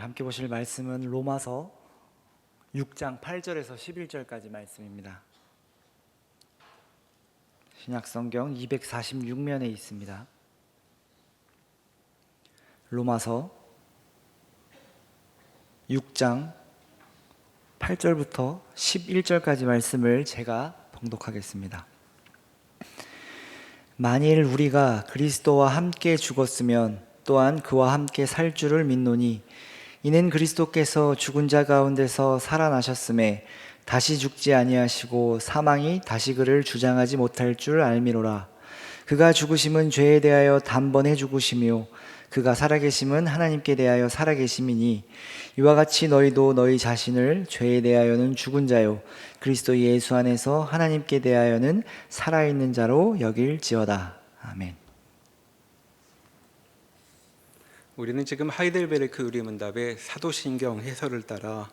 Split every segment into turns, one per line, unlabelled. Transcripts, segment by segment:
함께 보실 말씀은 로마서 6장 8절에서 11절까지 말씀입니다. 신약성경 246면에 있습니다. 로마서 6장 8절부터 11절까지 말씀을 제가 봉독하겠습니다. 만일 우리가 그리스도와 함께 죽었으면 또한 그와 함께 살 줄을 믿노니 이는 그리스도께서 죽은 자 가운데서 살아나셨음에 다시 죽지 아니하시고 사망이 다시 그를 주장하지 못할 줄 알미로라. 그가 죽으심은 죄에 대하여 단번에 죽으시며 그가 살아계심은 하나님께 대하여 살아계심이니 이와 같이 너희도 너희 자신을 죄에 대하여는 죽은 자요 그리스도 예수 안에서 하나님께 대하여는 살아있는 자로 여길지어다. 아멘.
우리는 지금 하이델베르크 의리문답의 사도신경 해설을 따라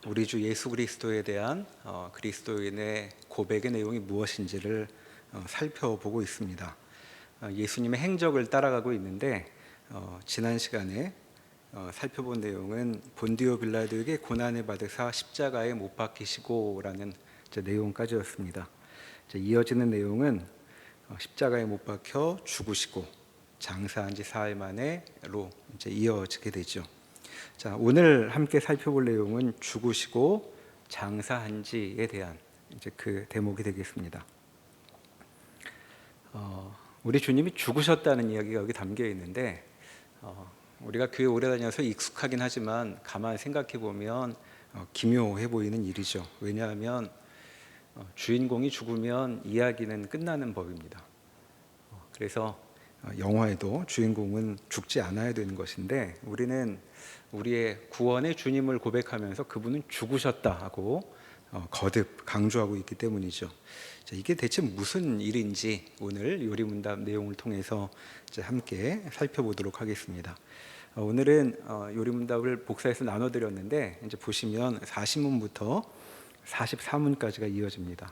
우리 주 예수 그리스도에 대한 그리스도인의 고백의 내용이 무엇인지를 살펴보고 있습니다. 예수님의 행적을 따라가고 있는데 지난 시간에 살펴본 내용은 본디오 빌라도에게 고난을 받으사 십자가에 못 박히시고라는 내용까지였습니다. 이어지는 내용은 십자가에 못 박혀 죽으시고 장사한 지 사흘 만에로 이어지게 되죠. 자, 오늘 함께 살펴볼 내용은 죽으시고 장사한 지에 대한 그 대목이 되겠습니다. 우리 주님이 죽으셨다는 이야기가 여기 담겨 있는데 우리가 교회 오래 다녀서 익숙하긴 하지만 가만히 생각해 보면 기묘해 보이는 일이죠. 왜냐하면 주인공이 죽으면 이야기는 끝나는 법입니다. 그래서 영화에도 주인공은 죽지 않아야 되는 것인데 우리는 우리의 구원의 주님을 고백하면서 그분은 죽으셨다 하고 거듭 강조하고 있기 때문이죠. 자, 이게 대체 무슨 일인지 오늘 요리문답 내용을 통해서 함께 살펴보도록 하겠습니다. 오늘은 요리문답을 복사해서 나눠드렸는데 이제 보시면 40문부터 44문까지가 이어집니다.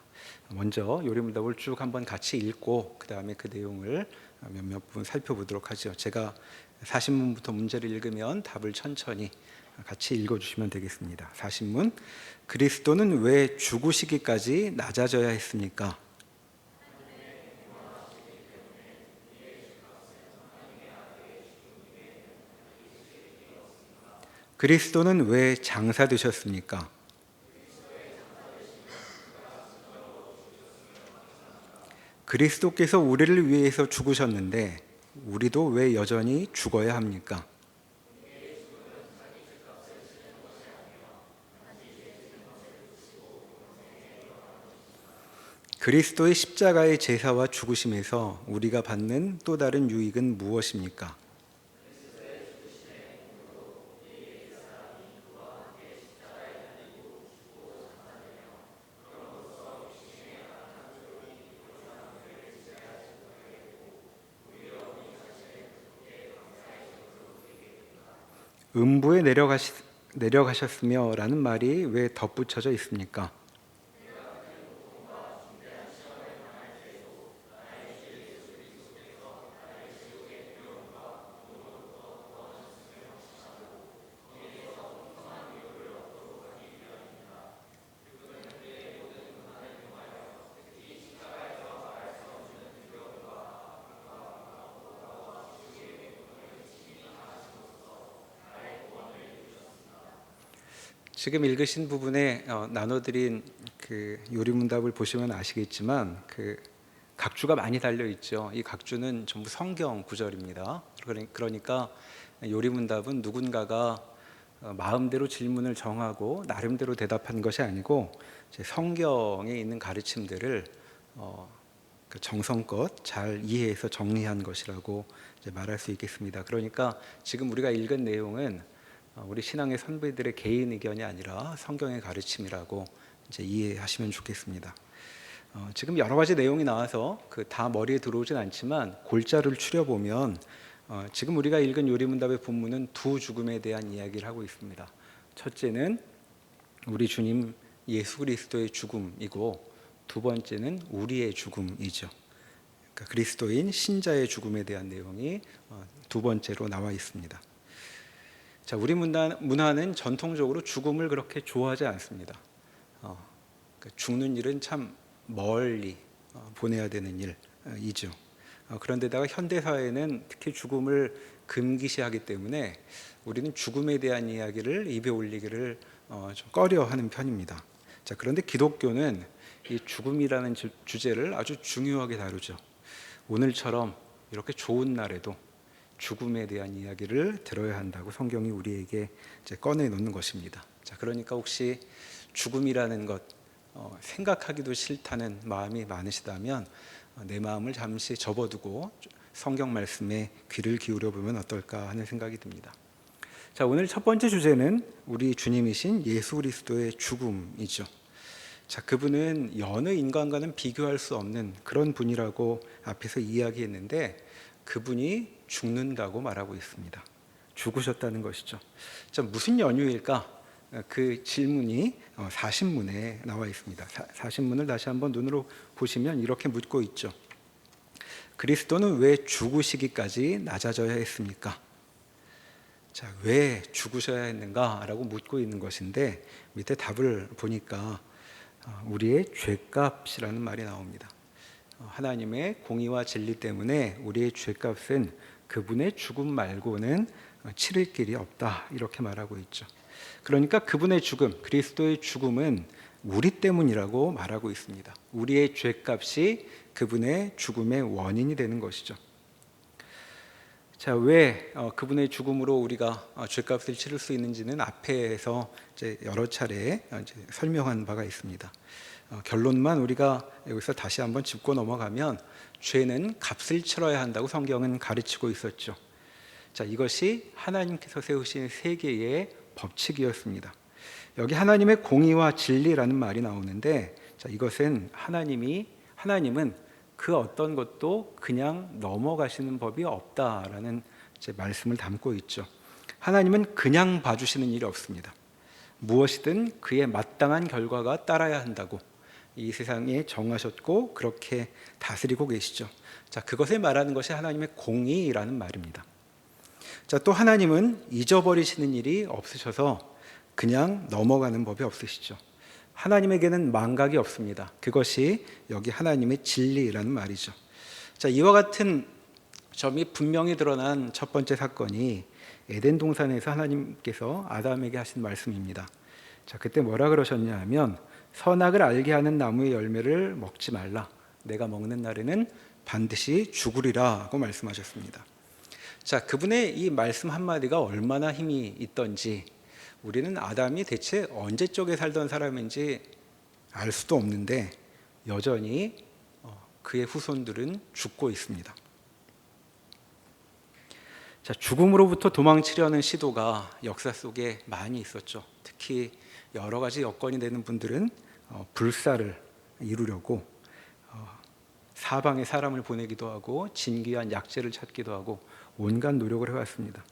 먼저 요리문답을 쭉 한번 같이 읽고 그 다음에 그 내용을 몇몇 분 살펴보도록 하죠. 제가 40문부터 문제를 읽으면 답을 천천히 같이 읽어주시면 되겠습니다. 40문, 그리스도는 왜 죽으시기까지 낮아져야 했습니까? 그리스도는 왜 장사되셨습니까? 그리스도께서 우리를 위해서 죽으셨는데 우리도 왜 여전히 죽어야 합니까? 그리스도의 십자가의 제사와 죽으심에서 우리가 받는 또 다른 유익은 무엇입니까? 음부에 내려가셨으며 라는 말이 왜 덧붙여져 있습니까? 지금 읽으신 부분에 나눠드린 그 요리문답을 보시면 아시겠지만 그 각주가 많이 달려 있죠. 이 각주는 전부 성경 구절입니다. 그러니까 요리문답은 누군가가 마음대로 질문을 정하고 나름대로 대답한 것이 아니고 성경에 있는 가르침들을 정성껏 잘 이해해서 정리한 것이라고 말할 수 있겠습니다. 그러니까 지금 우리가 읽은 내용은 우리 신앙의 선배들의 개인 의견이 아니라 성경의 가르침이라고 이해하시면 좋겠습니다. 지금 여러 가지 내용이 나와서 다 머리에 들어오진 않지만 골자를 추려보면 지금 우리가 읽은 요리문답의 본문은 두 죽음에 대한 이야기를 하고 있습니다. 첫째는 우리 주님 예수 그리스도의 죽음이고 두 번째는 우리의 죽음이죠. 그러니까 그리스도인 신자의 죽음에 대한 내용이 두 번째로 나와 있습니다. 자, 우리 문화는 전통적으로 죽음을 그렇게 좋아하지 않습니다. 그러니까 죽는 일은 참 멀리 보내야 되는 일이죠. 그런데다가 현대 사회는 특히 죽음을 금기시하기 때문에 우리는 죽음에 대한 이야기를 입에 올리기를 좀 꺼려하는 편입니다. 자, 그런데 기독교는 이 죽음이라는 주제를 아주 중요하게 다루죠. 오늘처럼 이렇게 좋은 날에도 죽음에 대한 이야기를 들어야 한다고 성경이 우리에게 이제 꺼내 놓는 것입니다. 자, 그러니까 혹시 죽음이라는 것 생각하기도 싫다는 마음이 많으시다면 내 마음을 잠시 접어두고 성경 말씀에 귀를 기울여 보면 어떨까 하는 생각이 듭니다. 자, 오늘 첫 번째 주제는 우리 주님이신 예수 그리스도의 죽음이죠. 자, 그분은 여느 인간과는 비교할 수 없는 그런 분이라고 앞에서 이야기했는데 그분이 죽는다고 말하고 있습니다. 죽으셨다는 것이죠. 자, 무슨 연유일까? 그 질문이 사신문에 나와 있습니다. 사신문을 다시 한번 눈으로 보시면 이렇게 묻고 있죠. 그리스도는 왜 죽으시기까지 낮아져야 했습니까? 자, 왜 죽으셔야 했는가라고 묻고 있는 것인데 밑에 답을 보니까 우리의 죄값이라는 말이 나옵니다. 하나님의 공의와 진리 때문에 우리의 죄값은 그분의 죽음 말고는 치를 길이 없다 이렇게 말하고 있죠. 그러니까 그분의 죽음, 그리스도의 죽음은 우리 때문이라고 말하고 있습니다. 우리의 죄값이 그분의 죽음의 원인이 되는 것이죠. 자, 왜 그분의 죽음으로 우리가 죄값을 치를 수 있는지는 앞에서 이제 여러 차례 이제 설명한 바가 있습니다. 결론만 우리가 여기서 다시 한번 짚고 넘어가면 죄는 값을 치러야 한다고 성경은 가르치고 있었죠. 자, 이것이 하나님께서 세우신 세계의 법칙이었습니다. 여기 하나님의 공의와 진리라는 말이 나오는데, 자, 이것은 하나님은 그 어떤 것도 그냥 넘어가시는 법이 없다라는 제 말씀을 담고 있죠. 하나님은 그냥 봐주시는 일이 없습니다. 무엇이든 그에 마땅한 결과가 따라야 한다고 이 세상에 정하셨고 그렇게 다스리고 계시죠. 자, 그것을 말하는 것이 하나님의 공의라는 말입니다. 자, 또 하나님은 잊어버리시는 일이 없으셔서 그냥 넘어가는 법이 없으시죠. 하나님에게는 망각이 없습니다. 그것이 여기 하나님의 진리라는 말이죠. 자, 이와 같은 점이 분명히 드러난 첫 번째 사건이 에덴 동산에서 하나님께서 아담에게 하신 말씀입니다. 자, 그때 뭐라 그러셨냐 하면 선악을 알게 하는 나무의 열매를 먹지 말라. 내가 먹는 날에는 반드시 죽으리라고 말씀하셨습니다. 자, 그분의 이 말씀 한마디가 얼마나 힘이 있던지 우리는 아담이 대체 언제 쪽에 살던 사람인지 알 수도 없는데 여전히 그의 후손들은 죽고 있습니다. 자, 죽음으로부터 도망치려는 시도가 역사 속에 많이 있었죠. 특히 여러 가지 여건이 되는 분들은 불사를 이루려고 사방에 사람을 보내기도 하고 진귀한 약재를 찾기도 하고 온갖 노력을 해왔습니다.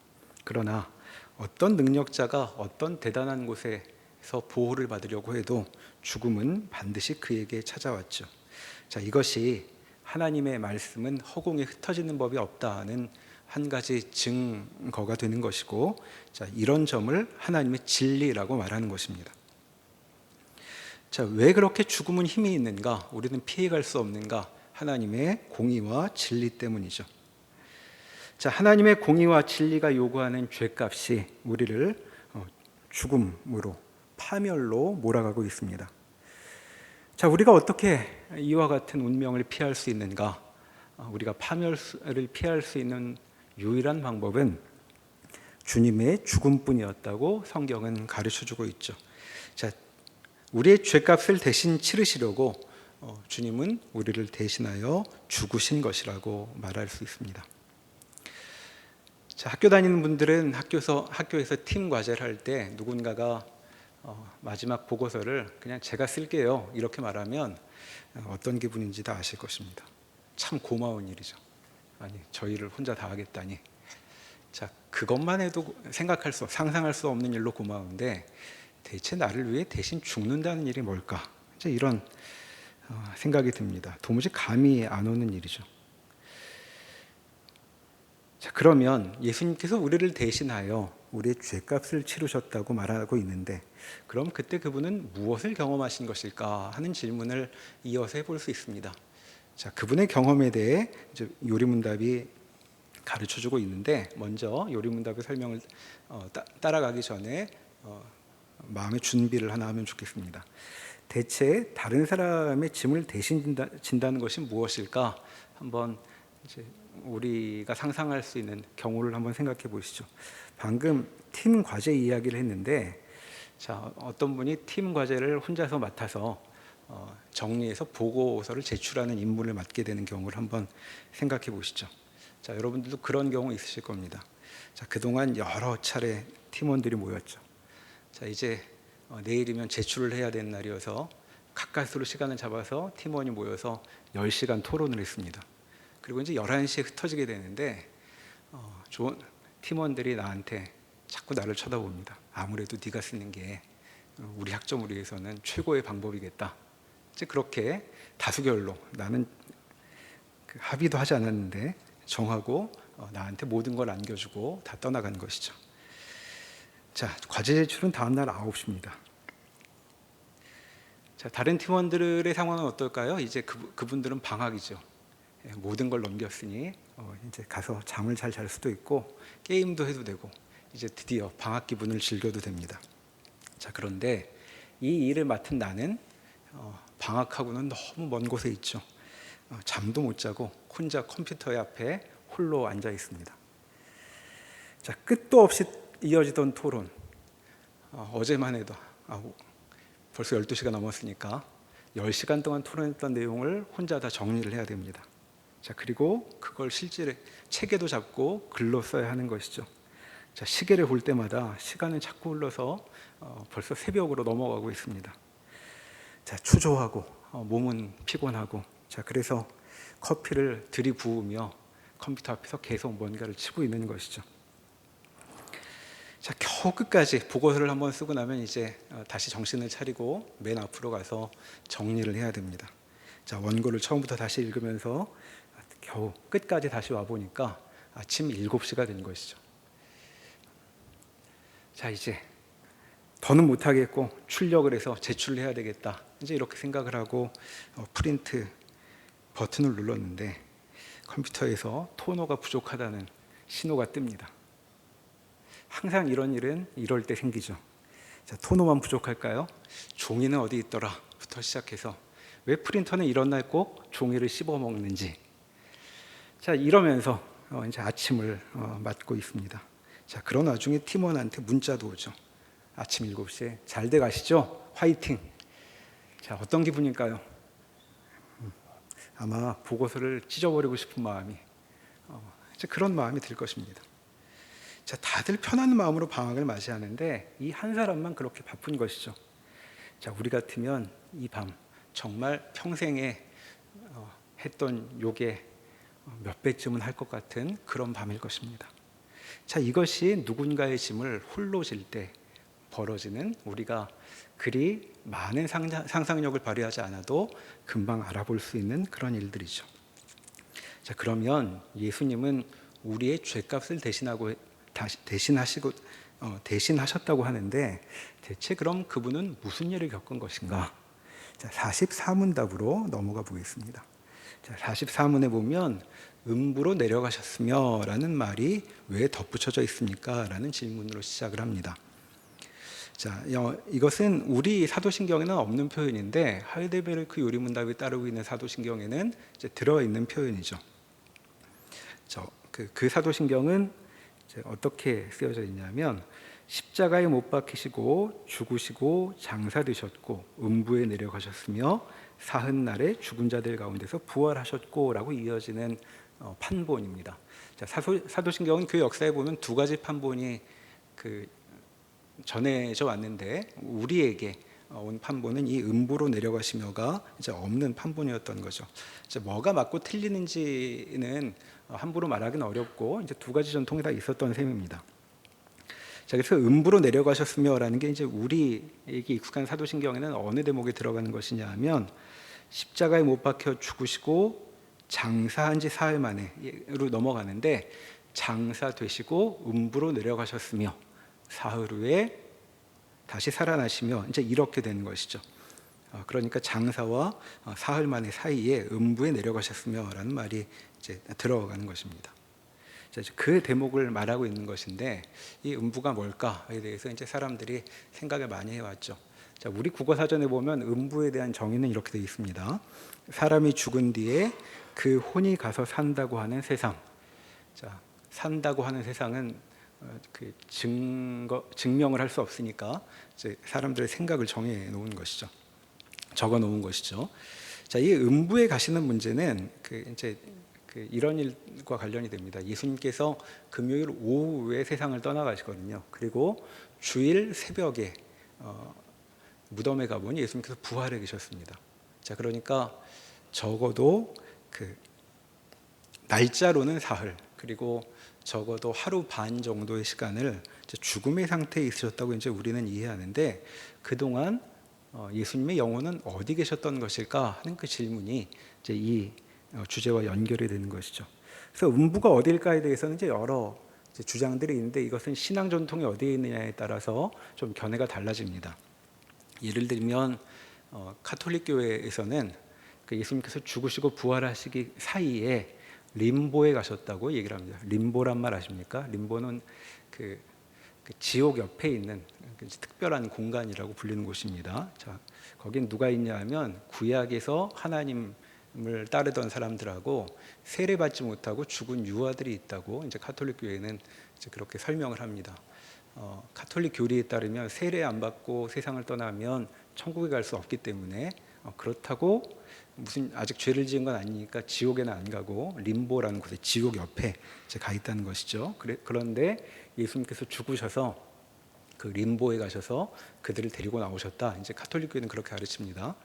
그러나 어떤 능력자가 어떤 대단한 곳에서 보호를 받으려고 해도 죽음은 반드시 그에게 찾아왔죠. 자, 이것이 하나님의 말씀은 허공에 흩어지는 법이 없다는 한 가지 증거가 되는 것이고, 자, 이런 점을 하나님의 진리라고 말하는 것입니다. 자, 왜 그렇게 죽음은 힘이 있는가? 우리는 피해갈 수 없는가? 하나님의 공의와 진리 때문이죠. 자, 하나님의 공의와 진리가 요구하는 죄값이 우리를 죽음으로, 파멸로 몰아가고 있습니다. 자, 우리가 어떻게 이와 같은 운명을 피할 수 있는가? 우리가 파멸을 피할 수 있는 유일한 방법은 주님의 죽음뿐이었다고 성경은 가르쳐주고 있죠. 자, 우리의 죄값을 대신 치르시려고 주님은 우리를 대신하여 죽으신 것이라고 말할 수 있습니다. 자, 학교 다니는 분들은 학교에서 팀 과제를 할 때 누군가가 마지막 보고서를 그냥 제가 쓸게요 이렇게 말하면 어떤 기분인지 다 아실 것입니다. 참 고마운 일이죠. 아니, 저희를 혼자 다 하겠다니. 자, 그것만 해도 상상할 수 없는 일로 고마운데 대체 나를 위해 대신 죽는다는 일이 뭘까? 이제 이런 생각이 듭니다. 도무지 감이 안 오는 일이죠. 자, 그러면 예수님께서 우리를 대신하여 우리의 죄값을 치르셨다고 말하고 있는데, 그럼 그때 그분은 무엇을 경험하신 것일까 하는 질문을 이어서 해볼 수 있습니다. 자, 그분의 경험에 대해 이제 요리문답이 가르쳐주고 있는데, 먼저 요리문답의 설명을 따라가기 전에 마음의 준비를 하나 하면 좋겠습니다. 대체 다른 사람의 짐을 대신 진다는 것이 무엇일까? 한번 이제 우리가 상상할 수 있는 경우를 한번 생각해 보시죠. 방금 팀 과제 이야기를 했는데, 자, 어떤 분이 팀 과제를 혼자서 맡아서 정리해서 보고서를 제출하는 임무를 맡게 되는 경우를 한번 생각해 보시죠. 자, 여러분들도 그런 경우 있으실 겁니다. 자, 그동안 여러 차례 팀원들이 모였죠. 자, 이제 내일이면 제출을 해야 되는 날이어서 가까스로 시간을 잡아서 팀원이 모여서 10시간 토론을 했습니다. 그리고 이제 11시에 흩어지게 되는데, 좋은 팀원들이 나한테 자꾸 나를 쳐다봅니다. 아무래도 네가 쓰는 게 우리 학점을 위해서는 최고의 방법이겠다. 이제 그렇게 다수결로, 나는 합의도 하지 않았는데 정하고 나한테 모든 걸 안겨주고 다 떠나간 것이죠. 자, 과제 제출은 다음 날 9시입니다. 자, 다른 팀원들의 상황은 어떨까요? 이제 그분들은 방학이죠. 모든 걸 넘겼으니 이제 가서 잠을 잘 잘 수도 있고 게임도 해도 되고 이제 드디어 방학 기분을 즐겨도 됩니다. 자, 그런데 이 일을 맡은 나는 방학하고는 너무 먼 곳에 있죠. 잠도 못 자고 혼자 컴퓨터 앞에 홀로 앉아 있습니다. 자, 끝도 없이 이어지던 토론, 어제만 해도 벌써 12시가 넘었으니까 10시간 동안 토론했던 내용을 혼자 다 정리를 해야 됩니다. 자, 그리고 그걸 실제로 책에도 잡고 글로 써야 하는 것이죠. 자, 시계를 볼 때마다 시간은 자꾸 흘러서 벌써 새벽으로 넘어가고 있습니다. 자, 추조하고 몸은 피곤하고, 자, 그래서 커피를 들이부으며 컴퓨터 앞에서 계속 뭔가를 치고 있는 것이죠. 자, 겨우 끝까지 보고서를 한번 쓰고 나면 이제 다시 정신을 차리고 맨 앞으로 가서 정리를 해야 됩니다. 자, 원고를 처음부터 다시 읽으면서 겨우 끝까지 다시 와보니까 아침 7시가 된 것이죠. 자, 이제 더는 못하겠고 출력을 해서 제출을 해야 되겠다. 이제 이렇게 생각을 하고 프린트 버튼을 눌렀는데 컴퓨터에서 토너가 부족하다는 신호가 뜹니다. 항상 이런 일은 이럴 때 생기죠. 자, 토너만 부족할까요? 종이는 어디 있더라? 부터 시작해서 왜 프린터는 이런 날 꼭 종이를 씹어 먹는지. 자, 이러면서 이제 아침을 맞고 있습니다. 자, 그런 와중에 팀원한테 문자도 오죠. 아침 7시에 잘 돼 가시죠? 화이팅. 자, 어떤 기분일까요? 아마 보고서를 찢어버리고 싶은 마음이 이제 그런 마음이 들 것입니다. 자, 다들 편한 마음으로 방학을 맞이하는데 이 한 사람만 그렇게 바쁜 것이죠. 자, 우리 같으면 이 밤 정말 평생에 했던 욕의 몇 배쯤은 할 것 같은 그런 밤일 것입니다. 자, 이것이 누군가의 짐을 홀로 질 때 벌어지는, 우리가 그리 많은 상상력을 발휘하지 않아도 금방 알아볼 수 있는 그런 일들이죠. 자, 그러면 예수님은 우리의 죄값을 대신하셨다고 하는데 대체 그럼 그분은 무슨 일을 겪은 것인가? 자, 44문답으로 넘어가 보겠습니다. 자, 44문에 보면 음부로 내려가셨으며 라는 말이 왜 덧붙여져 있습니까? 라는 질문으로 시작을 합니다. 자, 이것은 우리 사도신경에는 없는 표현인데 하이델베르크 요리문답이 따르고 있는 사도신경에는 이제 들어있는 표현이죠. 그 사도신경은 이제 어떻게 쓰여져 있냐면 십자가에 못 박히시고 죽으시고 장사되셨고 음부에 내려가셨으며 사흔날에 죽은 자들 가운데서 부활하셨고라고 이어지는 판본입니다. 자, 사도신경은 그 역사에 보면 두 가지 판본이 전해져 왔는데 우리에게 온 판본은 이 음부로 내려가시며가 이제 없는 판본이었던 거죠. 이제 뭐가 맞고 틀리는지는 함부로 말하기는 어렵고 이제 두 가지 전통이 다 있었던 셈입니다. 자, 그래서 음부로 내려가셨으며라는 게 이제 우리에게 익숙한 사도신경에는 어느 대목에 들어가는 것이냐 하면 십자가에 못 박혀 죽으시고 장사한 지 사흘 만에로 넘어가는데 장사 되시고 음부로 내려가셨으며 사흘 후에 다시 살아나시며 이제 이렇게 되는 것이죠. 그러니까 장사와 사흘 만의 사이에 음부에 내려가셨으며라는 말이 이제 들어가는 것입니다. 자, 그 대목을 말하고 있는 것인데 이 음부가 뭘까에 대해서 이제 사람들이 생각을 많이 해왔죠. 자, 우리 국어 사전에 보면 음부에 대한 정의는 이렇게 되어 있습니다. 사람이 죽은 뒤에 그 혼이 가서 산다고 하는 세상. 자, 산다고 하는 세상은 그 증명을 할 수 없으니까 이제 사람들의 생각을 정해 놓은 것이죠. 적어 놓은 것이죠. 자, 이 음부에 가시는 문제는 이제 이런 일과 관련이 됩니다. 예수님께서 금요일 오후에 세상을 떠나가시거든요. 그리고 주일 새벽에 무덤에 가보니 예수님께서 부활해 계셨습니다. 자, 그러니까 적어도 날짜로는 사흘, 그리고 적어도 하루 반 정도의 시간을 죽음의 상태에 있으셨다고 이제 우리는 이해하는데, 그동안 예수님의 영혼은 어디 계셨던 것일까 하는 그 질문이 이제 이 주제와 연결이 되는 것이죠. 그래서 음부가 어딜까에 대해서는 이제 여러 주장들이 있는데, 이것은 신앙 전통이 어디에 있느냐에 따라서 좀 견해가 달라집니다. 예를 들면 카톨릭 교회에서는 예수님께서 죽으시고 부활하시기 사이에 림보에 가셨다고 얘기를 합니다. 림보란 말 아십니까? 림보는 그 지옥 옆에 있는 특별한 공간이라고 불리는 곳입니다. 자, 거긴 누가 있냐 하면 구약에서 하나님을 따르던 사람들하고 세례받지 못하고 죽은 유아들이 있다고 이제 카톨릭 교회는 이제 그렇게 설명을 합니다. 카톨릭 교리에 따르면 세례 안 받고 세상을 떠나면 천국에 갈 수 없기 때문에 그렇다고 무슨 아직 죄를 지은 건 아니니까 지옥에는 안 가고 림보라는 곳에 지옥 옆에 이제 가 있다는 것이죠. 그런데 예수님께서 죽으셔서 그 림보에 가셔서 그들을 데리고 나오셨다. 이제 카톨릭 교회는 그렇게 가르칩니다.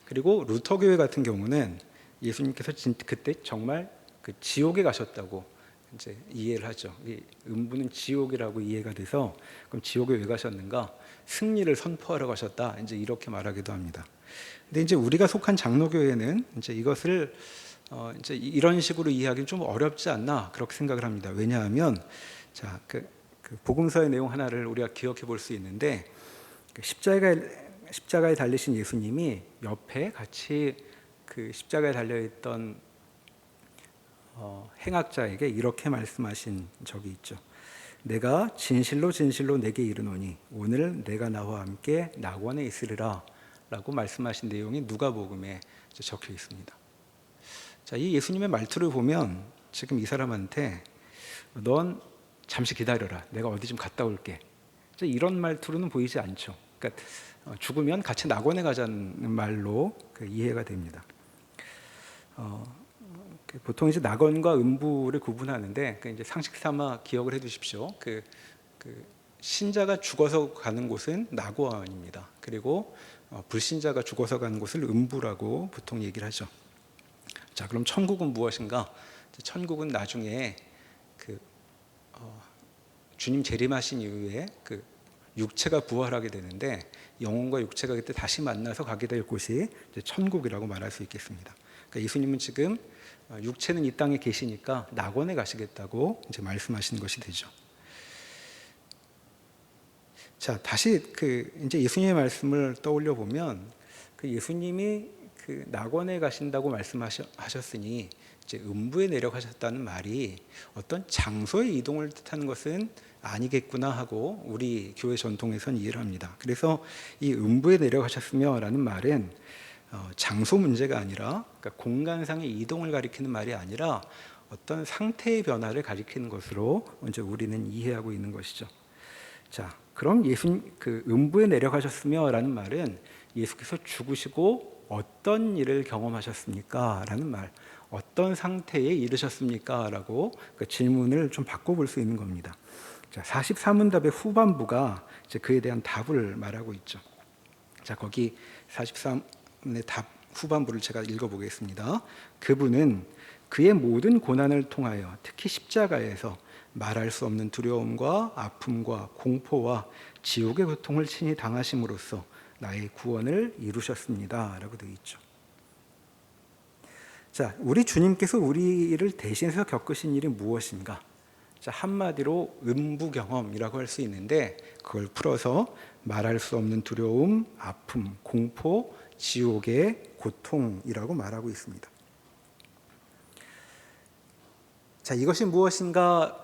그리고 루터 교회 같은 경우는 예수님께서 그때 정말 그 지옥에 가셨다고 이제 이해를 하죠. 이 음부는 지옥이라고 이해가 돼서 그럼 지옥에 왜 가셨는가? 승리를 선포하러 가셨다. 이제 이렇게 말하기도 합니다. 근데 이제 우리가 속한 장로교회는 이제 이것을 이제 이런 식으로 이해하기는 좀 어렵지 않나 그렇게 생각을 합니다. 왜냐하면 자, 그 복음서의 내용 하나를 우리가 기억해 볼 수 있는데, 십자가에 달리신 예수님이 옆에 같이 그 십자가에 달려 있던 행악자에게 이렇게 말씀하신 적이 있죠. 내가 진실로 진실로 내게 이르노니 오늘 내가 나와 함께 낙원에 있으리라 라고 말씀하신 내용이 누가복음에 적혀 있습니다. 자, 이 예수님의 말투를 보면 지금 이 사람한테 넌 잠시 기다려라, 내가 어디 좀 갔다 올게, 이런 말투로는 보이지 않죠. 그러니까 죽으면 같이 낙원에 가자는 말로 이해가 됩니다. 보통 이제 낙원과 음부를 구분하는데 이제 상식 삼아 기억을 해두십시오. 신자가 죽어서 가는 곳은 낙원입니다. 그리고 불신자가 죽어서 가는 곳을 음부라고 보통 얘기를 하죠. 자, 그럼 천국은 무엇인가? 천국은 나중에 주님 재림하신 이후에 육체가 부활하게 되는데 영혼과 육체가 그때 다시 만나서 가게 될 곳이 이제 천국이라고 말할 수 있겠습니다. 그러니까 예수님은 지금 육체는 이 땅에 계시니까 낙원에 가시겠다고 이제 말씀하시는 것이 되죠. 자, 다시 이제 예수님의 말씀을 떠올려 보면 예수님이 낙원에 가신다고 말씀하셨으니 이제 음부에 내려가셨다는 말이 어떤 장소의 이동을 뜻하는 것은 아니겠구나 하고 우리 교회 전통에선 이해를 합니다. 그래서 이 음부에 내려가셨으며라는 말은 장소 문제가 아니라, 그러니까 공간상의 이동을 가리키는 말이 아니라 어떤 상태의 변화를 가리키는 것으로 이제 우리는 이해하고 있는 것이죠. 자, 그럼 예수님 음부에 내려가셨으며라는 말은 예수께서 죽으시고 어떤 일을 경험하셨습니까? 라는 말, 어떤 상태에 이르셨습니까? 라고 그 질문을 좀 바꿔볼 수 있는 겁니다. 자, 44문답의 후반부가 이제 그에 대한 답을 말하고 있죠. 자, 거기 43문의 답 후반부를 제가 읽어보겠습니다. 그분은 그의 모든 고난을 통하여 특히 십자가에서 말할 수 없는 두려움과 아픔과 공포와 지옥의 고통을 친히 당하심으로써 나의 구원을 이루셨습니다. 라고 되어 있죠. 자, 우리 주님께서 우리를 대신해서 겪으신 일이 무엇인가? 자, 한마디로 음부 경험이라고 할 수 있는데 그걸 풀어서 말할 수 없는 두려움, 아픔, 공포, 지옥의 고통이라고 말하고 있습니다. 자, 이것이 무엇인가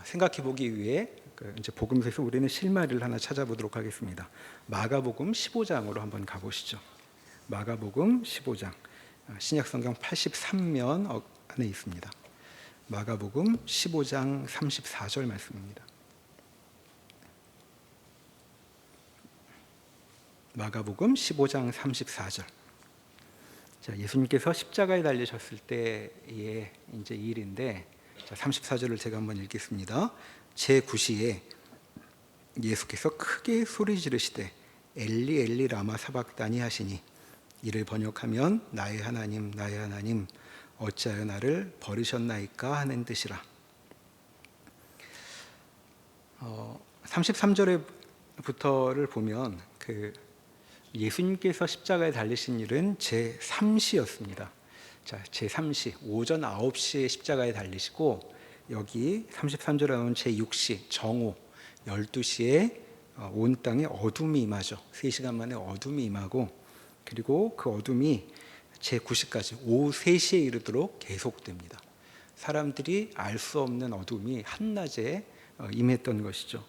생각해 보기 위해 이제 복음서에서 우리는 실마리를 하나 찾아보도록 하겠습니다. 마가복음 15장으로 한번 가보시죠. 마가복음 15장 신약성경 83면 안에 있습니다. 마가복음 15장 34절 말씀입니다. 마가복음 15장 34절. 자, 예수님께서 십자가에 달리셨을 때의 이제 일인데, 자, 34절을 제가 한번 읽겠습니다. 제9시에 예수께서 크게 소리 지르시되 엘리 엘리 라마 사박다니 하시니, 이를 번역하면 나의 하나님 나의 하나님 어찌하여 나를 버리셨나이까 하는 뜻이라. 33절에부터를 보면 예수님께서 십자가에 달리신 일은 제3시였습니다. 자, 제3시 오전 9시에 십자가에 달리시고, 여기 33절에 나온 제6시 정오 12시에 온 땅에 어둠이 임하죠. 3시간 만에 어둠이 임하고, 그리고 그 어둠이 제9시까지 오후 3시에 이르도록 계속됩니다. 사람들이 알 수 없는 어둠이 한낮에 임했던 것이죠.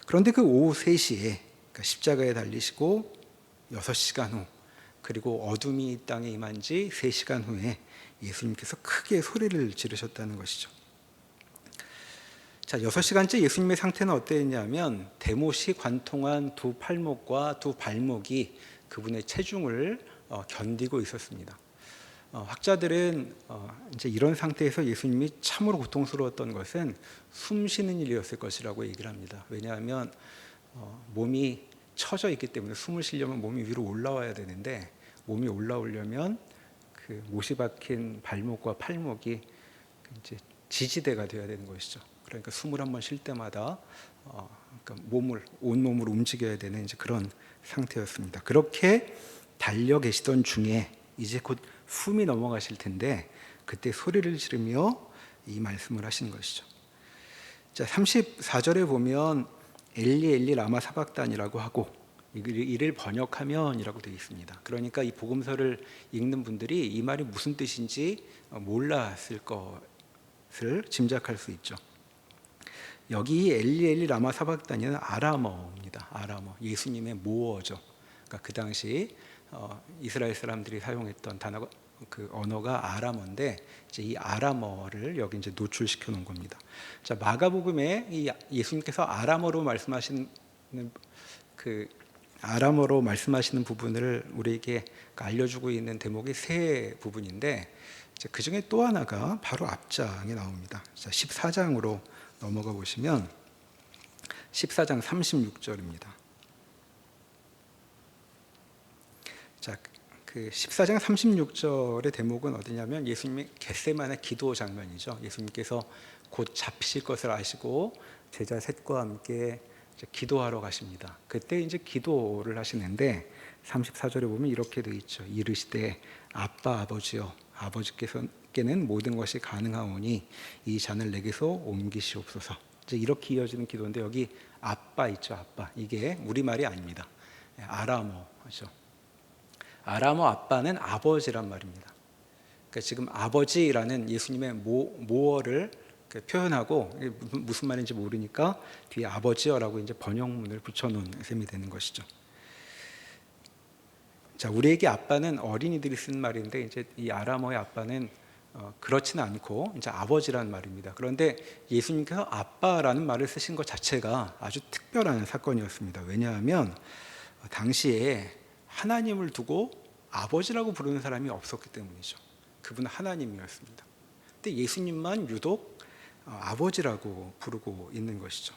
그런데 그 오후 3시에 그러니까 십자가에 달리시고 6시간 후, 그리고 어둠이 이 땅에 임한 지 3시간 후에 예수님께서 크게 소리를 지르셨다는 것이죠. 자, 6시간째 예수님의 상태는 어땠냐면 대못이 관통한 두 팔목과 두 발목이 그분의 체중을 견디고 있었습니다. 학자들은 이제 이런 상태에서 예수님이 참으로 고통스러웠던 것은 숨 쉬는 일이었을 것이라고 얘기를 합니다. 왜냐하면 몸이 처져 있기 때문에 숨을 쉬려면 몸이 위로 올라와야 되는데, 몸이 올라오려면 그 못이 박힌 발목과 팔목이 이제 지지대가 되어야 되는 것이죠. 그러니까 숨을 한번 쉴 때마다 그러니까 온몸을 움직여야 되는 이제 그런 상태였습니다. 그렇게 달려 계시던 중에 이제 곧 숨이 넘어가실 텐데, 그때 소리를 지르며 이 말씀을 하신 것이죠. 자, 34절에 보면 엘리 엘리 라마 사박단이라고 하고, 이를 번역하면이라고 되어 있습니다. 그러니까 이 복음서를 읽는 분들이 이 말이 무슨 뜻인지 몰랐을 것을 짐작할 수 있죠. 여기 엘리 엘리 라마 사박단이는 아람어입니다. 아람어, 예수님의 모어죠. 그러니까 그 당시 이스라엘 사람들이 사용했던 단어가, 그 언어가 아람어인데, 이제 이 아람어를 여기 이제 노출시켜 놓은 겁니다. 자, 마가복음에 이 예수님께서 아람어로 말씀하시는 부분을 우리에게 알려주고 있는 대목이 세 부분인데, 그 중에 또 하나가 바로 앞장에 나옵니다. 자, 14장으로 넘어가 보시면 14장 36절입니다. 자, 그 14장 36절의 대목은 어디냐면 예수님의 겟세마네 기도 장면이죠. 예수님께서 곧 잡히실 것을 아시고 제자 셋과 함께 기도하러 가십니다. 그때 이제 기도를 하시는데 34절에 보면 이렇게 되어 있죠. 이르시되 아빠 아버지여, 아버지께서는 모든 것이 가능하오니 이 잔을 내게서 옮기시옵소서. 이제 이렇게 이어지는 기도인데, 여기 아빠 있죠. 아빠, 이게 우리말이 아닙니다. 아람어죠. 아람어 아빠는 아버지란 말입니다. 그러니까 지금 아버지라는 예수님의 모어를 표현하고, 무슨 말인지 모르니까 뒤에 아버지여라고 이제 번역문을 붙여놓은 셈이 되는 것이죠. 자, 우리에게 아빠는 어린이들이 쓴 말인데, 이제 이 아람어의 아빠는 그렇지는 않고 이제 아버지라는 말입니다. 그런데 예수님께서 아빠라는 말을 쓰신 것 자체가 아주 특별한 사건이었습니다. 왜냐하면 당시에 하나님을 두고 아버지라고 부르는 사람이 없었기 때문이죠. 그분은 하나님이었습니다. 근데 예수님만 유독 아버지라고 부르고 있는 것이죠.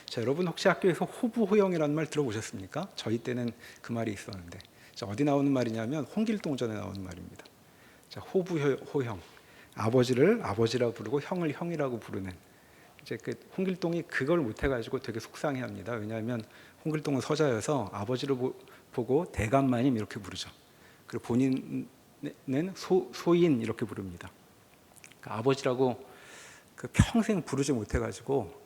자, 여러분 혹시 학교에서 호부호영이라는 말 들어보셨습니까? 저희 때는 그 말이 있었는데, 자, 어디 나오는 말이냐면 홍길동전에 나오는 말입니다. 자, 호부호영, 아버지를 아버지라고 부르고 형을 형이라고 부르는, 이제 그 홍길동이 그걸 못해가지고 되게 속상해합니다. 왜냐하면 홍길동은 서자여서 아버지를 보고 대감마님 이렇게 부르죠. 그리고 본인은 소인 이렇게 부릅니다. 그러니까 아버지라고 그 평생 부르지 못해가지고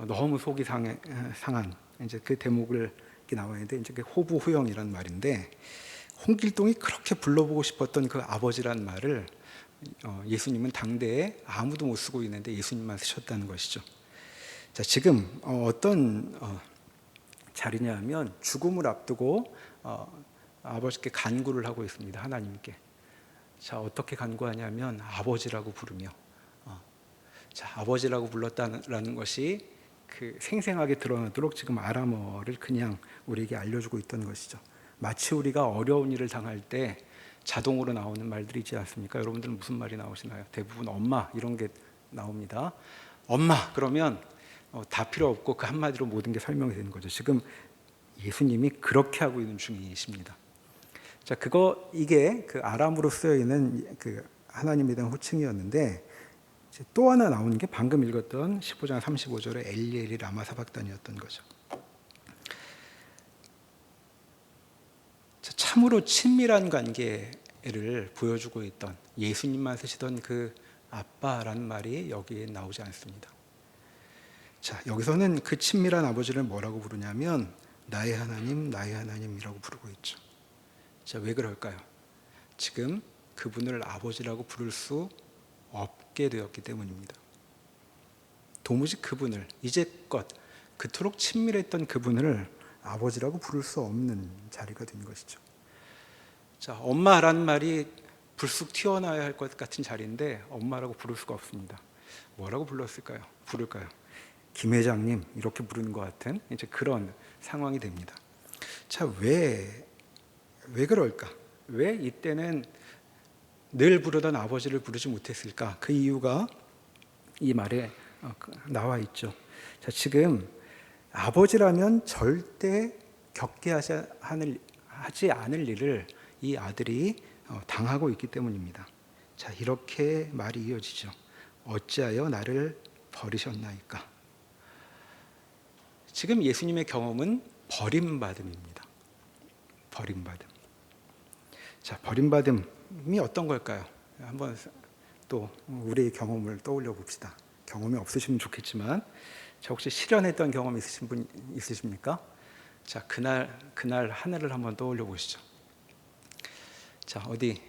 너무 속이 상한 이제 그 대목을 이렇게 나와있는데 이제 그 호부호영이란 말인데 홍길동이 그렇게 불러보고 싶었던 그 아버지란 말을 예수님은 당대에 아무도 못 쓰고 있는데 예수님만 쓰셨다는 것이죠. 자, 지금 어떤 자리냐면 죽음을 앞두고 아버지께 간구를 하고 있습니다. 하나님께. 자, 어떻게 간구하냐면 아버지라고 부르며 자, 아버지라고 불렀다는 것이 그 생생하게 드러나도록 지금 아람어를 그냥 우리에게 알려주고 있던 것이죠. 마치 우리가 어려운 일을 당할 때 자동으로 나오는 말들이 있지 않습니까? 여러분들은 무슨 말이 나오시나요? 대부분 엄마 이런 게 나옵니다. 엄마 그러면 다 필요 없고 그 한마디로 모든 게 설명이 되는 거죠. 지금 예수님이 그렇게 하고 있는 중이십니다. 자, 이게 그 아람으로 쓰여 있는 그 하나님에 대한 호칭이었는데 또 하나 나오는 게 방금 읽었던 15장 35절의 엘리엘이 라마 사박단이었던 거죠. 자, 참으로 친밀한 관계를 보여주고 있던 예수님만 쓰시던 그 아빠라는 말이 여기에 나오지 않습니다. 자, 여기서는 그 친밀한 아버지를 뭐라고 부르냐면 나의 하나님, 나의 하나님이라고 부르고 있죠. 자, 왜 그럴까요? 지금 그분을 아버지라고 부를 수 없게 되었기 때문입니다. 도무지 그분을 이제껏 그토록 친밀했던 그분을 아버지라고 부를 수 없는 자리가 된 것이죠. 자, 엄마라는 말이 불쑥 튀어나와야 할 것 같은 자리인데 엄마라고 부를 수가 없습니다. 뭐라고 부를까요? 김 회장님 이렇게 부르는 것 같은 이제 그런 상황이 됩니다. 자, 왜 그럴까? 왜 이때는 늘 부르던 아버지를 부르지 못했을까? 그 이유가 이 말에 나와 있죠. 자, 지금 아버지라면 절대 겪게 하지 않을 일을 이 아들이 당하고 있기 때문입니다. 자, 이렇게 말이 이어지죠. 어찌하여 나를 버리셨나이까? 지금 예수님의 경험은 버림받음입니다. 버림받음. 자, 버림받음이 어떤 걸까요? 한번 또 우리의 경험을 떠올려 봅시다. 경험이 없으시면 좋겠지만, 자, 혹시 실현했던 경험 있으신 분 있으십니까? 자, 그날 하늘을 한번 떠올려 보시죠. 자, 어디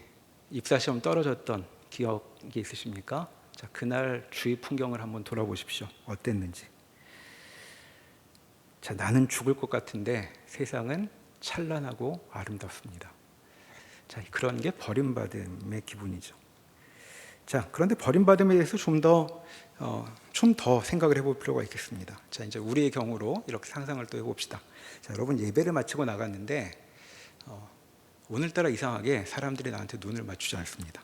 입사시험 떨어졌던 기억이 있으십니까? 자, 그날 주위 풍경을 한번 돌아보십시오. 어땠는지. 자, 나는 죽을 것 같은데 세상은 찬란하고 아름답습니다. 자, 그런 게 버림받음의 기분이죠. 자, 그런데 버림받음에 대해서 좀 더 생각을 해볼 필요가 있겠습니다. 자, 이제 우리의 경우로 이렇게 상상을 또 해봅시다. 자, 여러분 예배를 마치고 나갔는데 오늘따라 이상하게 사람들이 나한테 눈을 맞추지 않습니다.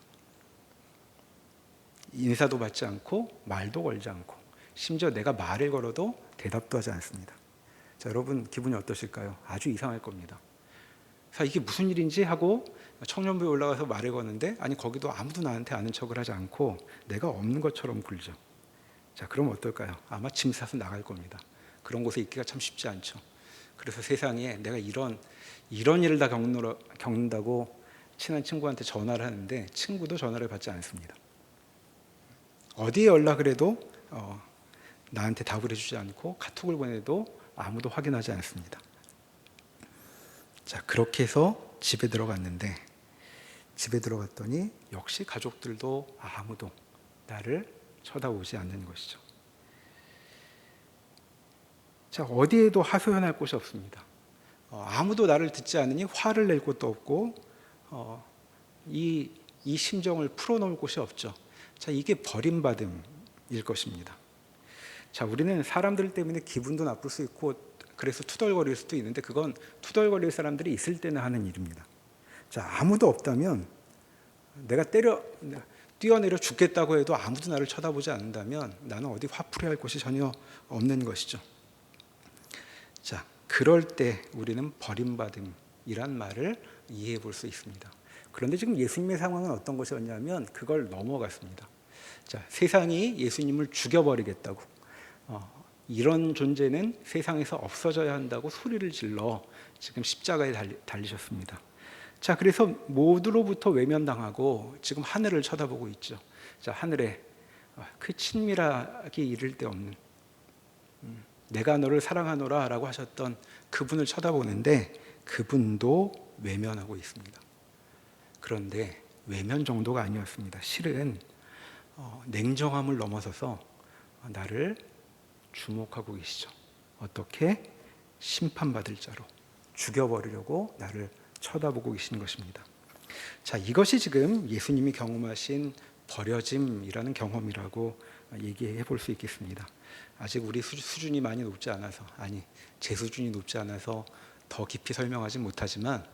인사도 받지 않고 말도 걸지 않고 심지어 내가 말을 걸어도 대답도 하지 않습니다. 자, 여러분 기분이 어떠실까요? 아주 이상할 겁니다. 자, 이게 무슨 일인지 하고 청년부에 올라가서 말을 거는데 아니 거기도 아무도 나한테 아는 척을 하지 않고 내가 없는 것처럼 굴죠. 자, 그럼 어떨까요? 아마 짐 싸서 나갈 겁니다. 그런 곳에 있기가 참 쉽지 않죠. 그래서 세상에 내가 이런 일을 다 겪는다고 친한 친구한테 전화를 하는데 친구도 전화를 받지 않습니다. 어디에 연락을 해도 나한테 답을 해주지 않고 카톡을 보내도 아무도 확인하지 않습니다. 자, 그렇게 해서 집에 들어갔는데 집에 들어갔더니 역시 가족들도 아무도 나를 쳐다보지 않는 것이죠. 자, 어디에도 하소연할 곳이 없습니다. 아무도 나를 듣지 않으니 화를 낼 곳도 없고 이 심정을 풀어놓을 곳이 없죠. 자, 이게 버림받음일 것입니다. 자, 우리는 사람들 때문에 기분도 나쁠 수 있고 그래서 투덜거릴 수도 있는데 그건 투덜거릴 사람들이 있을 때는 하는 일입니다. 자, 아무도 없다면 내가 뛰어내려 죽겠다고 해도 아무도 나를 쳐다보지 않는다면 나는 어디 화풀이할 곳이 전혀 없는 것이죠. 자, 그럴 때 우리는 버림받음이란 말을 이해해 볼 수 있습니다. 그런데 지금 예수님의 상황은 어떤 것이었냐면 그걸 넘어갔습니다. 자, 세상이 예수님을 죽여버리겠다고 이런 존재는 세상에서 없어져야 한다고 소리를 질러 지금 십자가에 달리셨습니다. 자, 그래서 모두로부터 외면당하고 지금 하늘을 쳐다보고 있죠. 자, 하늘에 그 친밀하기 이를 데 없는 내가 너를 사랑하노라 라고 하셨던 그분을 쳐다보는데 그분도 외면하고 있습니다. 그런데 외면 정도가 아니었습니다. 실은 냉정함을 넘어서서 나를 주목하고 계시죠. 어떻게? 심판받을 자로 죽여버리려고 나를 쳐다보고 계시는 것입니다. 자, 이것이 지금 예수님이 경험하신 버려짐이라는 경험이라고 얘기해 볼 수 있겠습니다. 아직 우리 수준이 많이 높지 않아서, 제 수준이 높지 않아서 더 깊이 설명하지 못하지만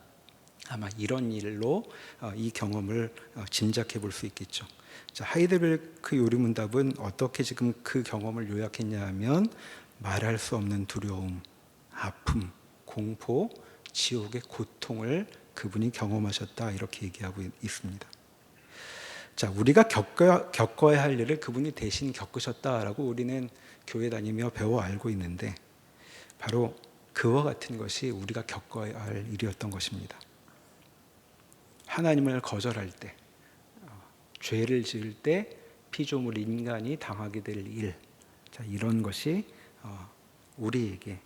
아마 이런 일로 이 경험을 짐작해 볼 수 있겠죠. 자, 하이델베르크 요리문답은 어떻게 지금 그 경험을 요약했냐 하면 말할 수 없는 두려움, 아픔, 공포, 지옥의 고통을 그분이 경험하셨다 이렇게 얘기하고 있습니다. 자, 우리가 겪어야 할 일을 그분이 대신 겪으셨다라고 우리는 교회 다니며 배워 알고 있는데 바로 그와 같은 것이 우리가 겪어야 할 일이었던 것입니다. 하나님을 거절할 때, 죄를 지을 때 피조물 인간이 당하게 될 일, 자, 이런 것이 우리에게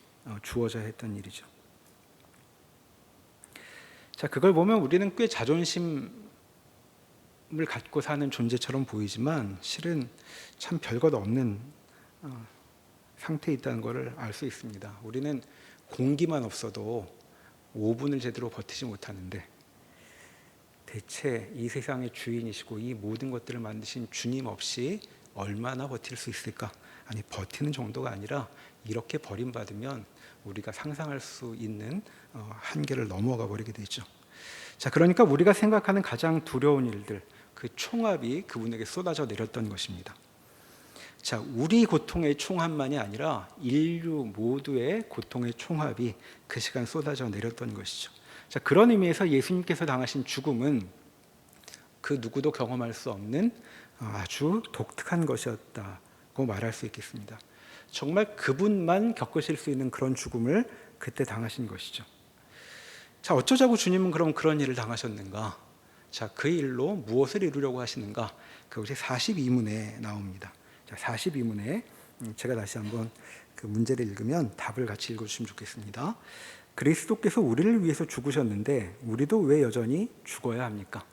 주어져야 했던 일이죠. 자, 그걸 보면 우리는 꽤 자존심을 갖고 사는 존재처럼 보이지만 실은 참 별것 없는 상태에 있다는 것을 알 수 있습니다. 우리는 공기만 없어도 5분을 제대로 버티지 못하는데 대체 이 세상의 주인이시고 이 모든 것들을 만드신 주님 없이 얼마나 버틸 수 있을까? 아니, 버티는 정도가 아니라 이렇게 버림받으면 우리가 상상할 수 있는 한계를 넘어가 버리게 되죠. 자, 그러니까 우리가 생각하는 가장 두려운 일들, 그 총합이 그분에게 쏟아져 내렸던 것입니다. 자, 우리 고통의 총합만이 아니라 인류 모두의 고통의 총합이 그 시간 쏟아져 내렸던 것이죠. 자, 그런 의미에서 예수님께서 당하신 죽음은 그 누구도 경험할 수 없는 아주 독특한 것이었다고 말할 수 있겠습니다. 정말 그분만 겪으실 수 있는 그런 죽음을 그때 당하신 것이죠. 자, 어쩌자고 주님은 그럼 그런 일을 당하셨는가? 자, 그 일로 무엇을 이루려고 하시는가? 그것이 42문에 나옵니다. 자, 42문에 제가 다시 한번 그 문제를 읽으면 답을 같이 읽어주시면 좋겠습니다. 그리스도께서 우리를 위해서 죽으셨는데 우리도 왜 여전히 죽어야 합니까?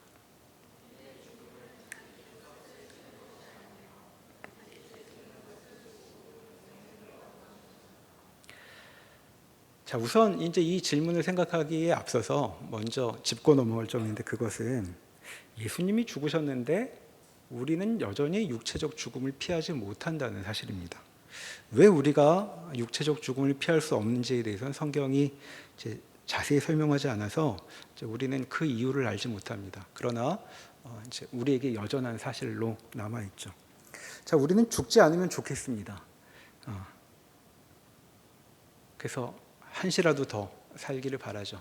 자, 우선 이제 이 질문을 생각하기에 앞서서 먼저 짚고 넘어갈 점인데 그것은 예수님이 죽으셨는데 우리는 여전히 육체적 죽음을 피하지 못한다는 사실입니다. 왜 우리가 육체적 죽음을 피할 수 없는지에 대해서는 성경이 이제 자세히 설명하지 않아서 이제 우리는 그 이유를 알지 못합니다. 그러나 이제 우리에게 여전한 사실로 남아 있죠. 자, 우리는 죽지 않으면 좋겠습니다. 그래서 한시라도 더 살기를 바라죠.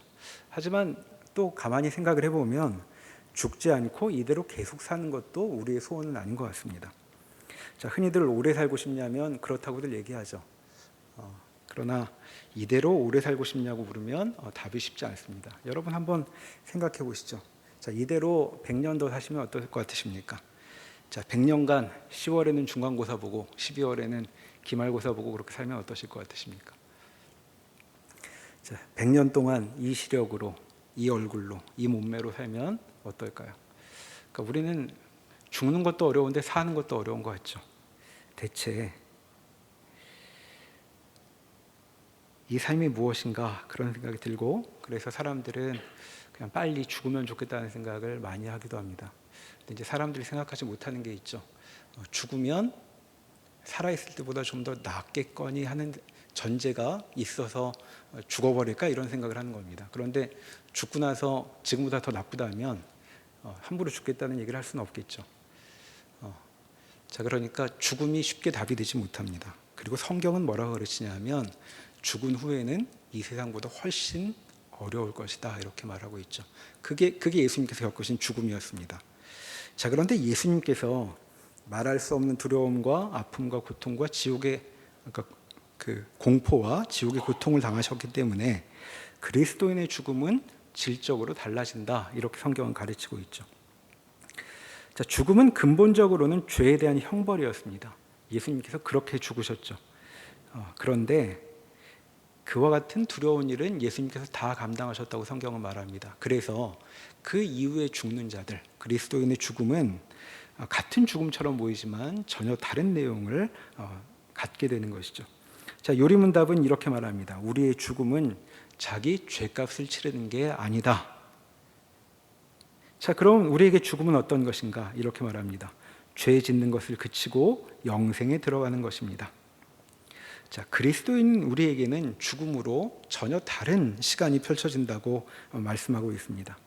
하지만 또 가만히 생각을 해보면 죽지 않고 이대로 계속 사는 것도 우리의 소원은 아닌 것 같습니다. 자, 흔히들 오래 살고 싶냐면 그렇다고들 얘기하죠. 그러나 이대로 오래 살고 싶냐고 물으면 답이 쉽지 않습니다. 여러분 한번 생각해 보시죠. 자, 이대로 100년 더 사시면 어떨 것 같으십니까? 자, 100년간 10월에는 중간고사 보고 12월에는 기말고사 보고 그렇게 살면 어떠실 것 같으십니까? 자, 100년 동안 이 시력으로, 이 얼굴로, 이 몸매로 살면 어떨까요? 그러니까 우리는 죽는 것도 어려운데 사는 것도 어려운 것 같죠. 대체 이 삶이 무엇인가 그런 생각이 들고 그래서 사람들은 그냥 빨리 죽으면 좋겠다는 생각을 많이 하기도 합니다. 근데 이제 사람들이 생각하지 못하는 게 있죠. 죽으면 살아있을 때보다 좀 더 낫겠거니 하는 전제가 있어서 죽어버릴까 이런 생각을 하는 겁니다. 그런데 죽고 나서 지금보다 더 나쁘다면 함부로 죽겠다는 얘기를 할 수는 없겠죠. 자, 그러니까 죽음이 쉽게 답이 되지 못합니다. 그리고 성경은 뭐라고 가르치냐면 죽은 후에는 이 세상보다 훨씬 어려울 것이다 이렇게 말하고 있죠. 그게 예수님께서 겪으신 죽음이었습니다. 자, 그런데 예수님께서 말할 수 없는 두려움과 아픔과 고통과 지옥의 그러니까 그 공포와 지옥의 고통을 당하셨기 때문에 그리스도인의 죽음은 질적으로 달라진다 이렇게 성경은 가르치고 있죠. 자, 죽음은 근본적으로는 죄에 대한 형벌이었습니다. 예수님께서 그렇게 죽으셨죠. 그런데 그와 같은 두려운 일은 예수님께서 다 감당하셨다고 성경은 말합니다. 그래서 그 이후에 죽는 자들, 그리스도인의 죽음은 같은 죽음처럼 보이지만 전혀 다른 내용을 갖게 되는 것이죠. 자, 요리문답은 이렇게 말합니다. 우리의 죽음은 자기 죄값을 치르는 게 아니다. 자, 그럼 우리에게 죽음은 어떤 것인가? 이렇게 말합니다. 죄 짓는 것을 그치고 영생에 들어가는 것입니다. 자, 그리스도인 우리에게는 죽음으로 전혀 다른 시간이 펼쳐진다고 말씀하고 있습니다.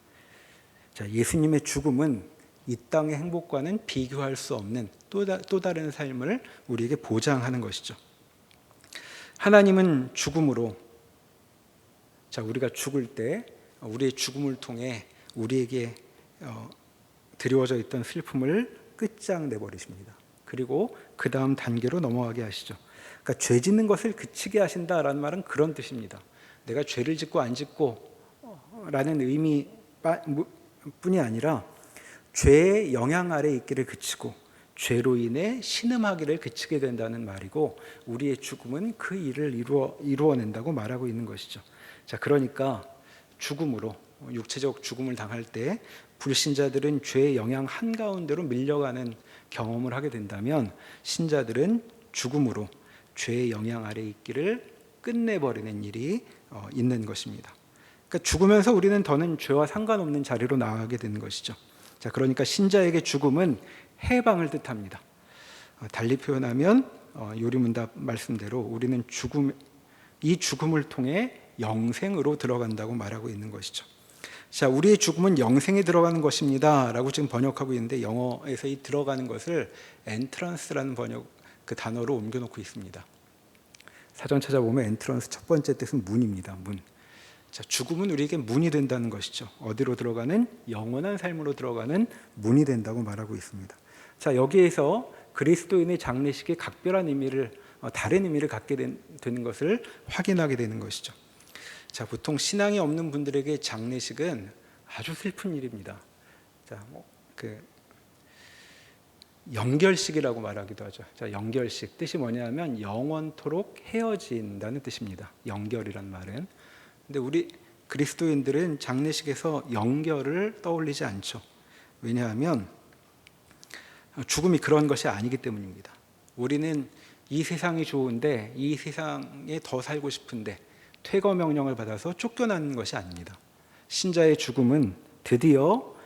자, 예수님의 죽음은 이 땅의 행복과는 비교할 수 없는 또 다른 삶을 우리에게 보장하는 것이죠. 하나님은 죽음으로, 자, 우리가 죽을 때 우리의 죽음을 통해 우리에게 드리워져 있던 슬픔을 끝장내버리십니다. 그리고 그 다음 단계로 넘어가게 하시죠. 그러니까 죄 짓는 것을 그치게 하신다라는 말은 그런 뜻입니다. 내가 죄를 짓고 안 짓고 라는 의미뿐이 아니라 죄의 영향 아래 있기를 그치고 죄로 인해 신음하기를 그치게 된다는 말이고, 우리의 죽음은 그 일을 이루어낸다고 말하고 있는 것이죠. 자, 그러니까 죽음으로, 육체적 죽음을 당할 때 불신자들은 죄의 영향 한가운데로 밀려가는 경험을 하게 된다면, 신자들은 죽음으로 죄의 영향 아래 있기를 끝내버리는 일이 있는 것입니다. 그러니까 죽으면서 우리는 더는 죄와 상관없는 자리로 나아가게 되는 것이죠. 자, 그러니까 신자에게 죽음은 해방을 뜻합니다. 달리 표현하면 요리문답 말씀대로 우리는 이 죽음을 통해 영생으로 들어간다고 말하고 있는 것이죠. 자, 우리의 죽음은 영생에 들어가는 것입니다 라고 지금 번역하고 있는데, 영어에서 이 들어가는 것을 엔트런스라는 그 단어로 옮겨놓고 있습니다. 사전 찾아보면 엔트런스 첫 번째 뜻은 문입니다. 문. 자, 죽음은 우리에게 문이 된다는 것이죠. 어디로 들어가는? 영원한 삶으로 들어가는 문이 된다고 말하고 있습니다. 자, 여기에서 그리스도인의 장례식이 각별한 의미를, 다른 의미를 갖게 되는 것을 확인하게 되는 것이죠. 자, 보통 신앙이 없는 분들에게 장례식은 아주 슬픈 일입니다. 자, 영결식이라고 말하기도 하죠. 자, 영결식 뜻이 뭐냐면 영원토록 헤어진다는 뜻입니다. 영결이란 말은. 근데 우리 그리스도인들은 장례식에서 영결을 떠올리지 않죠. 왜냐하면 죽음이 그런 것이 아니기 때문입니다. 우리는 이 세상이 좋은데, 이 세상에 더 살고 싶은데 퇴거 명령을 받아서 쫓겨나는 것이 아닙니다. 신자의 죽음은 드디어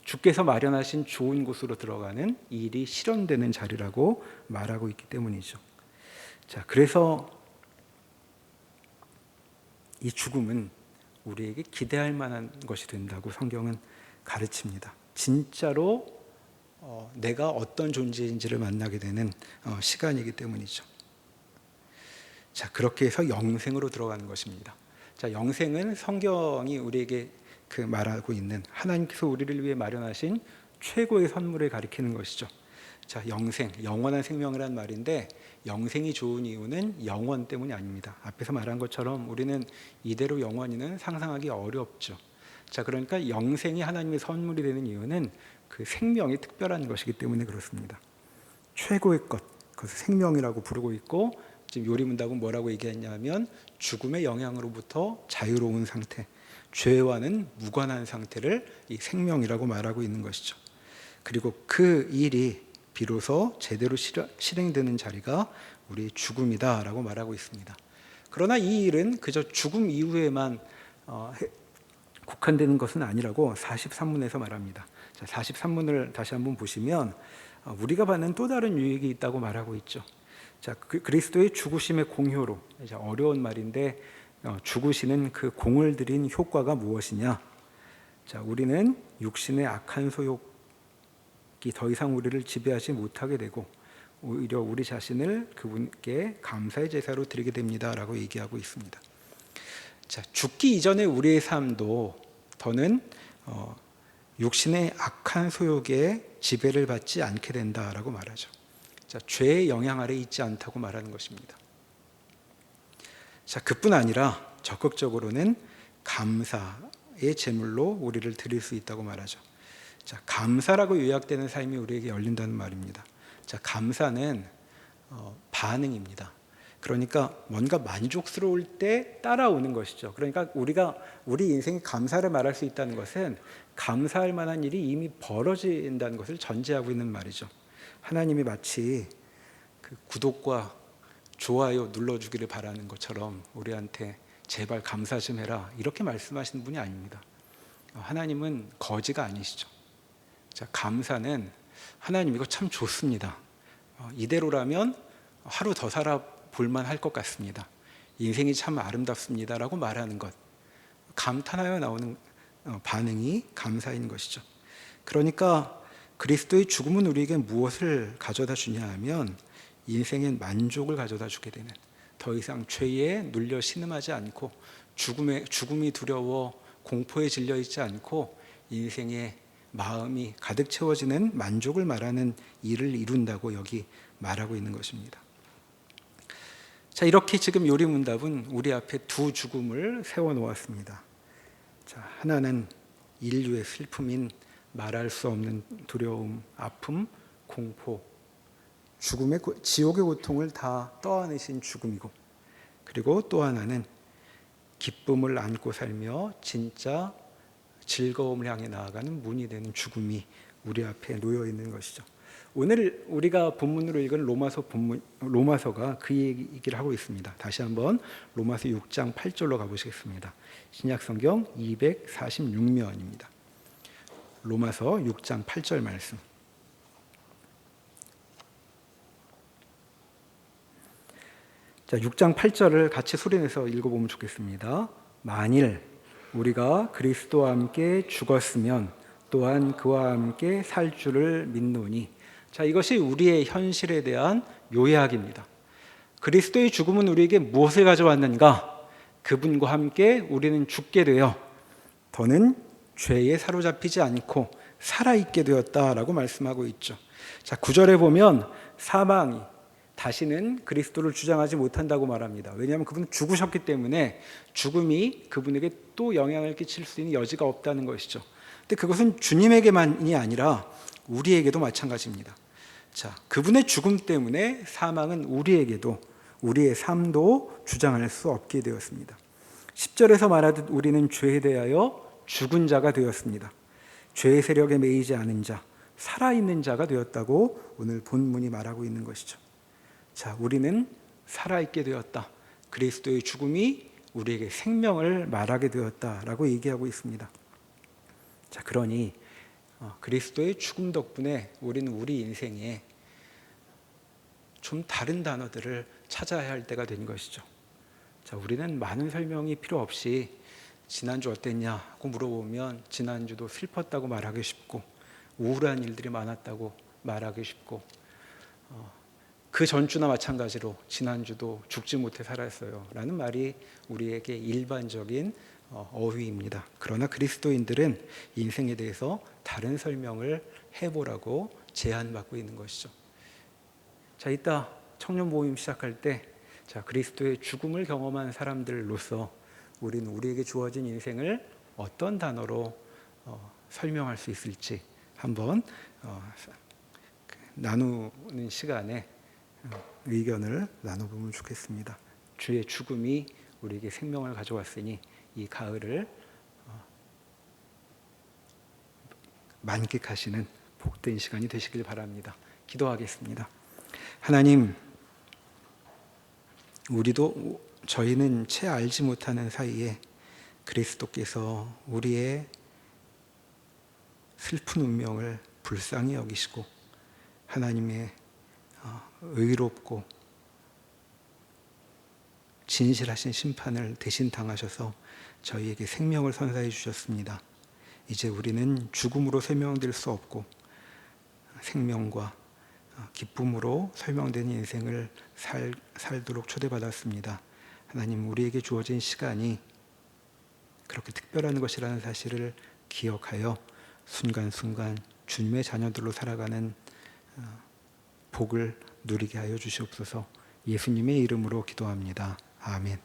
주께서 마련하신 좋은 곳으로 들어가는 일이 실현되는 자리라고 말하고 있기 때문이죠. 자, 그래서 이 죽음은 우리에게 기대할 만한 것이 된다고 성경은 가르칩니다. 진짜로 내가 어떤 존재인지를 만나게 되는 시간이기 때문이죠. 자, 그렇게 해서 영생으로 들어가는 것입니다. 자, 영생은 성경이 우리에게 말하고 있는 하나님께서 우리를 위해 마련하신 최고의 선물을 가리키는 것이죠. 자, 영생, 영원한 생명이란 말인데, 영생이 좋은 이유는 영원 때문이 아닙니다. 앞에서 말한 것처럼 우리는 이대로 영원히는 상상하기 어렵죠. 자, 그러니까 영생이 하나님의 선물이 되는 이유는 그 생명이 특별한 것이기 때문에 그렇습니다. 최고의 것, 그것을 생명이라고 부르고 있고, 지금 요리문답은 뭐라고 얘기했냐면 죽음의 영향으로부터 자유로운 상태, 죄와는 무관한 상태를 이 생명이라고 말하고 있는 것이죠. 그리고 그 일이 비로소 제대로 실행되는 자리가 우리의 죽음이다라고 말하고 있습니다. 그러나 이 일은 그저 죽음 이후에만 국한되는 것은 아니라고 43문에서 말합니다. 자, 43문을 다시 한번 보시면 우리가 받는 또 다른 유익이 있다고 말하고 있죠. 자, 그리스도의 죽으심의 공효로, 어려운 말인데 죽으시는 그 공을 들인 효과가 무엇이냐? 자, 우리는 육신의 악한 소욕이 더 이상 우리를 지배하지 못하게 되고 오히려 우리 자신을 그분께 감사의 제사로 드리게 됩니다라고 얘기하고 있습니다. 자, 죽기 이전의 우리의 삶도 더는 육신의 악한 소욕의 지배를 받지 않게 된다라고 말하죠. 자, 죄의 영향 아래 있지 않다고 말하는 것입니다. 자, 그뿐 아니라 적극적으로는 감사의 제물로 우리를 드릴 수 있다고 말하죠. 자, 감사라고 요약되는 삶이 우리에게 열린다는 말입니다. 자, 감사는 반응입니다. 그러니까 뭔가 만족스러울 때 따라오는 것이죠. 그러니까 우리 인생에 감사를 말할 수 있다는 것은 감사할 만한 일이 이미 벌어진다는 것을 전제하고 있는 말이죠. 하나님이 마치 그 구독과 좋아요 눌러주기를 바라는 것처럼 우리한테 제발 감사 좀 해라 이렇게 말씀하시는 분이 아닙니다. 하나님은 거지가 아니시죠. 자, 감사는 하나님 이거 참 좋습니다. 이대로라면 하루 더 살아볼만 할 것 같습니다. 인생이 참 아름답습니다라고 말하는 것, 감탄하여 나오는 반응이 감사인 것이죠. 그러니까 그리스도의 죽음은 우리에게 무엇을 가져다 주냐 하면 인생의 만족을 가져다 주게 되는, 더 이상 죄에 눌려 신음하지 않고 죽음이 두려워 공포에 질려 있지 않고 인생의 마음이 가득 채워지는 만족을 말하는 일을 이룬다고 여기 말하고 있는 것입니다. 자, 이렇게 지금 요리문답은 우리 앞에 두 죽음을 세워놓았습니다. 자, 하나는 인류의 슬픔인 말할 수 없는 두려움, 아픔, 공포, 죽음의 지옥의 고통을 다 떠안으신 죽음이고, 그리고 또 하나는 기쁨을 안고 살며 진짜 즐거움을 향해 나아가는 문이 되는 죽음이 우리 앞에 놓여 있는 것이죠. 오늘 우리가 본문으로 읽은 로마서가 그 얘기를 하고 있습니다. 다시 한번 로마서 6장 8절로 가보시겠습니다. 신약성경 246면입니다. 로마서 6장 8절 말씀. 자, 6장 8절을 같이 소리내서 읽어보면 좋겠습니다. 만일 우리가 그리스도와 함께 죽었으면 또한 그와 함께 살 줄을 믿노니. 자, 이것이 우리의 현실에 대한 요약입니다. 그리스도의 죽음은 우리에게 무엇을 가져왔는가? 그분과 함께 우리는 죽게 되어 더는 죄에 사로잡히지 않고 살아있게 되었다라고 말씀하고 있죠. 자, 9절에 보면 사망이 다시는 그리스도를 주장하지 못한다고 말합니다. 왜냐하면 그분은 죽으셨기 때문에 죽음이 그분에게 또 영향을 끼칠 수 있는 여지가 없다는 것이죠. 근데 그것은 주님에게만이 아니라 우리에게도 마찬가지입니다. 자, 그분의 죽음 때문에 사망은 우리에게도, 우리의 삶도 주장할 수 없게 되었습니다. 10절에서 말하듯 우리는 죄에 대하여 죽은 자가 되었습니다. 죄의 세력에 매이지 않은 자, 살아있는 자가 되었다고 오늘 본문이 말하고 있는 것이죠. 자, 우리는 살아있게 되었다. 그리스도의 죽음이 우리에게 생명을 말하게 되었다라고 얘기하고 있습니다. 자, 그러니 그리스도의 죽음 덕분에 우리는 우리 인생에 좀 다른 단어들을 찾아야 할 때가 된 것이죠. 자, 우리는 많은 설명이 필요 없이 지난주 어땠냐고 물어보면 지난주도 슬펐다고 말하기 쉽고 우울한 일들이 많았다고 말하기 쉽고 그 전주나 마찬가지로 지난주도 죽지 못해 살았어요 라는 말이 우리에게 일반적인 어휘입니다. 그러나 그리스도인들은 인생에 대해서 다른 설명을 해보라고 제안받고 있는 것이죠. 자, 이따 청년 모임 시작할 때 자, 그리스도의 죽음을 경험한 사람들로서 우리는 우리에게 주어진 인생을 어떤 단어로 설명할 수 있을지 한번 나누는 시간에 의견을 나눠보면 좋겠습니다. 주의 죽음이 우리에게 생명을 가져왔으니 이 가을을 만끽하시는 복된 시간이 되시길 바랍니다. 기도하겠습니다. 하나님, 저희는 채 알지 못하는 사이에 그리스도께서 우리의 슬픈 운명을 불쌍히 여기시고 하나님의 의롭고 진실하신 심판을 대신 당하셔서 저희에게 생명을 선사해 주셨습니다. 이제 우리는 죽음으로 설명될 수 없고 생명과 기쁨으로 설명된 인생을 살도록 초대받았습니다. 하나님, 우리에게 주어진 시간이 그렇게 특별한 것이라는 사실을 기억하여 순간순간 주님의 자녀들로 살아가는 복을 누리게 하여 주시옵소서. 예수님의 이름으로 기도합니다. 아멘.